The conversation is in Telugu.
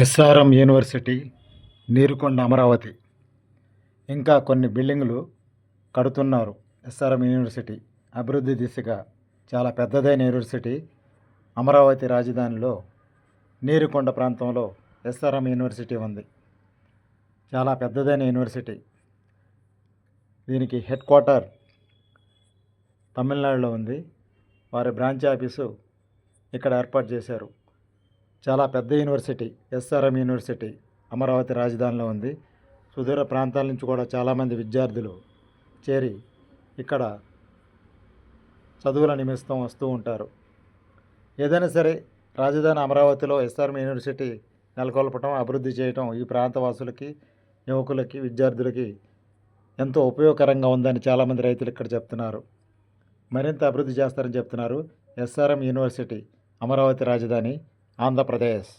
ఎస్ఆర్ఎం యూనివర్సిటీ, నీరుకొండ అమరావతి, ఇంకా కొన్ని బిల్డింగులు కడుతున్నారు. ఎస్ఆర్ఎం యూనివర్సిటీ అభివృద్ధి దిశగా చాలా పెద్దదైన యూనివర్సిటీ. అమరావతి రాజధానిలో నీరుకొండ ప్రాంతంలో ఎస్ఆర్ఎం యూనివర్సిటీ ఉంది. చాలా పెద్దదైన యూనివర్సిటీ. దీనికి హెడ్ క్వార్టర్ తమిళనాడులో ఉంది. వారి బ్రాంచ్ ఆఫీసు ఇక్కడ ఏర్పాటు చేశారు. చాలా పెద్ద యూనివర్సిటీ ఎస్ఆర్ఎం యూనివర్సిటీ అమరావతి రాజధానిలో ఉంది. సుదూర ప్రాంతాల నుంచి కూడా చాలామంది విద్యార్థులు చేరి ఇక్కడ చదువుల నిమిత్తం వస్తూ ఉంటారు. ఏదైనా సరే రాజధాని అమరావతిలో ఎస్ఆర్ఎం యూనివర్సిటీ నెలకొల్పటం, అభివృద్ధి చేయటం ఈ ప్రాంతవాసులకి, యువకులకి, విద్యార్థులకి ఎంతో ఉపయోగకరంగా ఉందని చాలామంది రైతులు ఇక్కడ చెప్తున్నారు. మరింత అభివృద్ధి చేస్తారని చెప్తున్నారు. ఎస్ఆర్ఎం యూనివర్సిటీ, అమరావతి రాజధాని, ఆంధ్రప్రదేశ్.